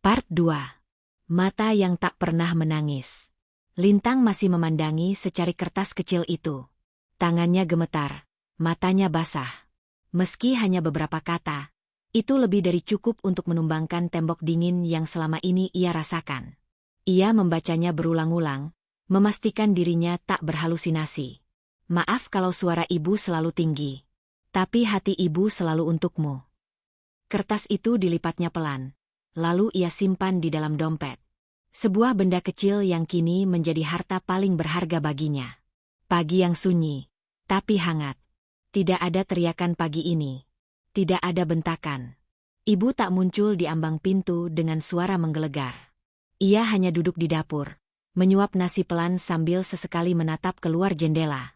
Part 2. Mata yang tak pernah menangis. Lintang masih memandangi secari kertas kecil itu. Tangannya gemetar, matanya basah. Meski hanya beberapa kata, itu lebih dari cukup untuk menumbangkan tembok dingin yang selama ini ia rasakan. Ia membacanya berulang-ulang, memastikan dirinya tak berhalusinasi. Maaf kalau suara ibu selalu tinggi, tapi hati ibu selalu untukmu. Kertas itu dilipatnya pelan. Lalu ia simpan di dalam dompet. Sebuah benda kecil yang kini menjadi harta paling berharga baginya. Pagi yang sunyi, tapi hangat. Tidak ada teriakan pagi ini. Tidak ada bentakan. Ibu tak muncul di ambang pintu dengan suara menggelegar. Ia hanya duduk di dapur, menyuap nasi pelan sambil sesekali menatap keluar jendela.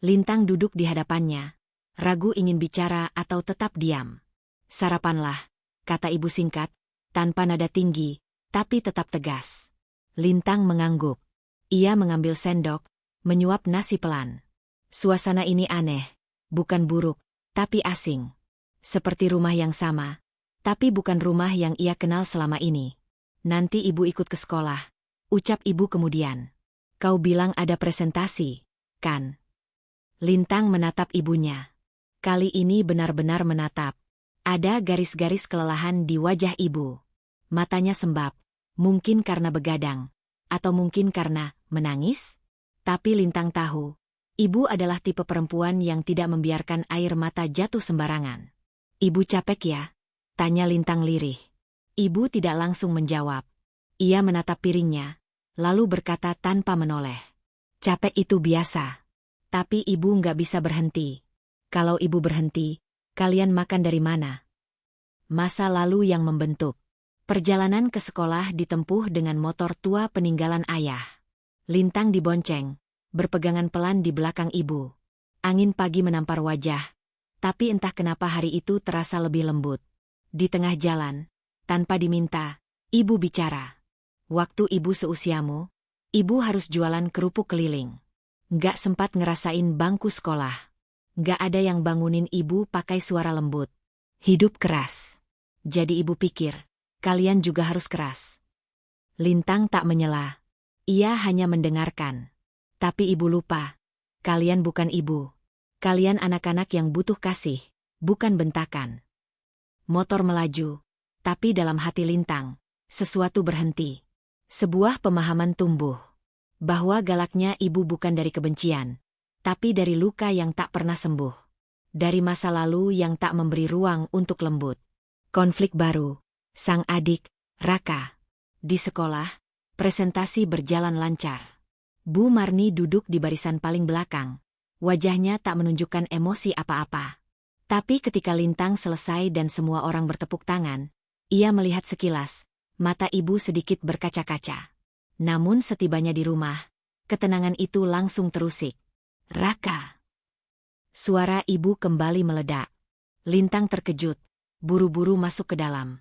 Lintang duduk di hadapannya, ragu ingin bicara atau tetap diam. Sarapanlah, kata ibu singkat, tanpa nada tinggi, tapi tetap tegas. Lintang mengangguk. Ia mengambil sendok, menyuap nasi pelan. Suasana ini aneh, bukan buruk, tapi asing. Seperti rumah yang sama, tapi bukan rumah yang ia kenal selama ini. Nanti ibu ikut ke sekolah, ucap ibu kemudian. Kau bilang ada presentasi, kan? Lintang menatap ibunya. Kali ini benar-benar menatap. Ada garis-garis kelelahan di wajah ibu. Matanya sembab, mungkin karena begadang, atau mungkin karena menangis. Tapi Lintang tahu, ibu adalah tipe perempuan yang tidak membiarkan air mata jatuh sembarangan. Ibu capek ya? Tanya Lintang lirih. Ibu tidak langsung menjawab. Ia menatap piringnya, lalu berkata tanpa menoleh. Capek itu biasa. Tapi ibu nggak bisa berhenti. Kalau ibu berhenti, kalian makan dari mana? Masa lalu yang membentuk. Perjalanan ke sekolah ditempuh dengan motor tua peninggalan ayah. Lintang dibonceng, berpegangan pelan di belakang ibu. Angin pagi menampar wajah, tapi entah kenapa hari itu terasa lebih lembut. Di tengah jalan, tanpa diminta, ibu bicara. Waktu ibu seusiamu, ibu harus jualan kerupuk keliling. Nggak sempat ngerasain bangku sekolah. Nggak ada yang bangunin ibu pakai suara lembut. Hidup keras. Jadi ibu pikir, kalian juga harus keras. Lintang tak menyela. Ia hanya mendengarkan. Tapi ibu lupa. Kalian bukan ibu. Kalian anak-anak yang butuh kasih, bukan bentakan. Motor melaju. Tapi dalam hati Lintang, sesuatu berhenti. Sebuah pemahaman tumbuh. Bahwa galaknya ibu bukan dari kebencian, tapi dari luka yang tak pernah sembuh. Dari masa lalu yang tak memberi ruang untuk lembut. Konflik baru. Sang adik, Raka. Di sekolah, presentasi berjalan lancar. Bu Marni duduk di barisan paling belakang. Wajahnya tak menunjukkan emosi apa-apa. Tapi ketika Lintang selesai dan semua orang bertepuk tangan, ia melihat sekilas, mata ibu sedikit berkaca-kaca. Namun setibanya di rumah, ketenangan itu langsung terusik. Raka. Suara ibu kembali meledak. Lintang terkejut, buru-buru masuk ke dalam.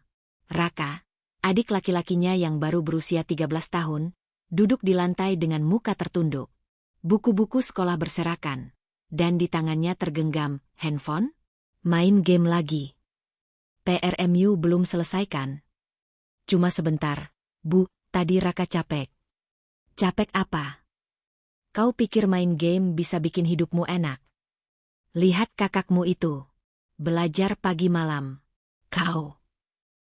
Raka, adik laki-lakinya yang baru berusia 13 tahun, duduk di lantai dengan muka tertunduk. Buku-buku sekolah berserakan, dan di tangannya tergenggam handphone. Main game lagi. PRMU belum selesaikan. Cuma sebentar, Bu, tadi Raka capek. Capek apa? Kau pikir main game bisa bikin hidupmu enak? Lihat kakakmu itu. Belajar pagi malam. Kau.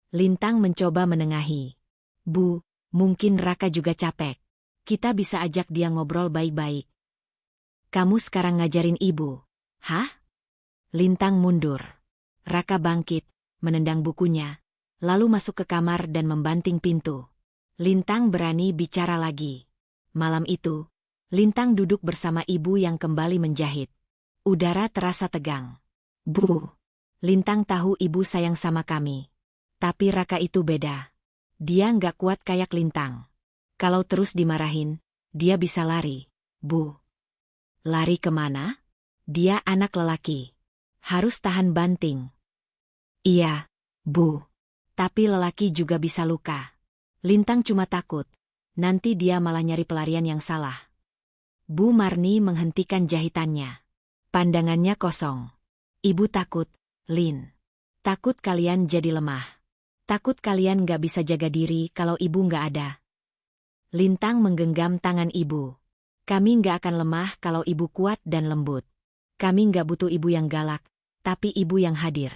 Lintang mencoba menengahi. Bu, mungkin Raka juga capek. Kita bisa ajak dia ngobrol baik-baik. Kamu sekarang ngajarin ibu. Hah? Lintang mundur. Raka bangkit, menendang bukunya, lalu masuk ke kamar dan membanting pintu. Lintang berani bicara lagi. Malam itu, Lintang duduk bersama ibu yang kembali menjahit. Udara terasa tegang. Bu, Lintang tahu ibu sayang sama kami. Tapi Raka itu beda. Dia nggak kuat kayak Lintang. Kalau terus dimarahin, dia bisa lari. Bu. Lari kemana? Dia anak lelaki. Harus tahan banting. Iya, Bu. Tapi lelaki juga bisa luka. Lintang cuma takut. Nanti dia malah nyari pelarian yang salah. Bu Marni menghentikan jahitannya. Pandangannya kosong. Ibu takut, Lin. Takut kalian jadi lemah. Takut kalian gak bisa jaga diri kalau ibu gak ada. Lintang menggenggam tangan ibu. Kami gak akan lemah kalau ibu kuat dan lembut. Kami gak butuh ibu yang galak, tapi ibu yang hadir.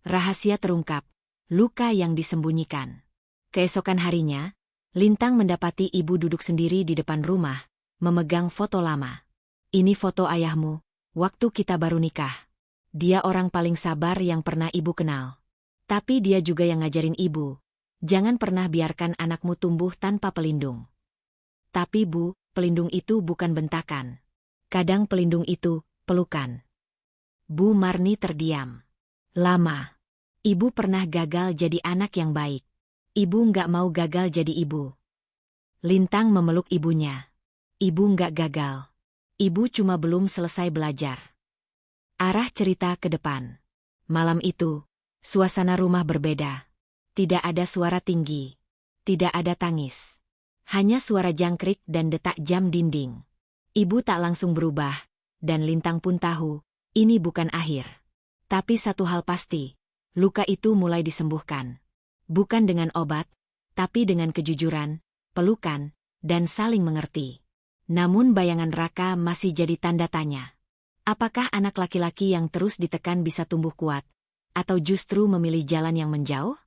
Rahasia terungkap. Luka yang disembunyikan. Keesokan harinya, Lintang mendapati ibu duduk sendiri di depan rumah, memegang foto lama. Ini foto ayahmu, waktu kita baru nikah. Dia orang paling sabar yang pernah ibu kenal. Tapi dia juga yang ngajarin ibu. Jangan pernah biarkan anakmu tumbuh tanpa pelindung. Tapi Bu, pelindung itu bukan bentakan. Kadang pelindung itu, pelukan. Bu Marni terdiam. Lama. Ibu pernah gagal jadi anak yang baik. Ibu nggak mau gagal jadi ibu. Lintang memeluk ibunya. Ibu nggak gagal. Ibu cuma belum selesai belajar. Arah cerita ke depan. Malam itu, suasana rumah berbeda. Tidak ada suara tinggi. Tidak ada tangis. Hanya suara jangkrik dan detak jam dinding. Ibu tak langsung berubah, dan Lintang pun tahu, ini bukan akhir. Tapi satu hal pasti. Luka itu mulai disembuhkan. Bukan dengan obat, tapi dengan kejujuran, pelukan, dan saling mengerti. Namun bayangan Raka masih jadi tanda tanya. Apakah anak laki-laki yang terus ditekan bisa tumbuh kuat? Atau justru memilih jalan yang menjauh?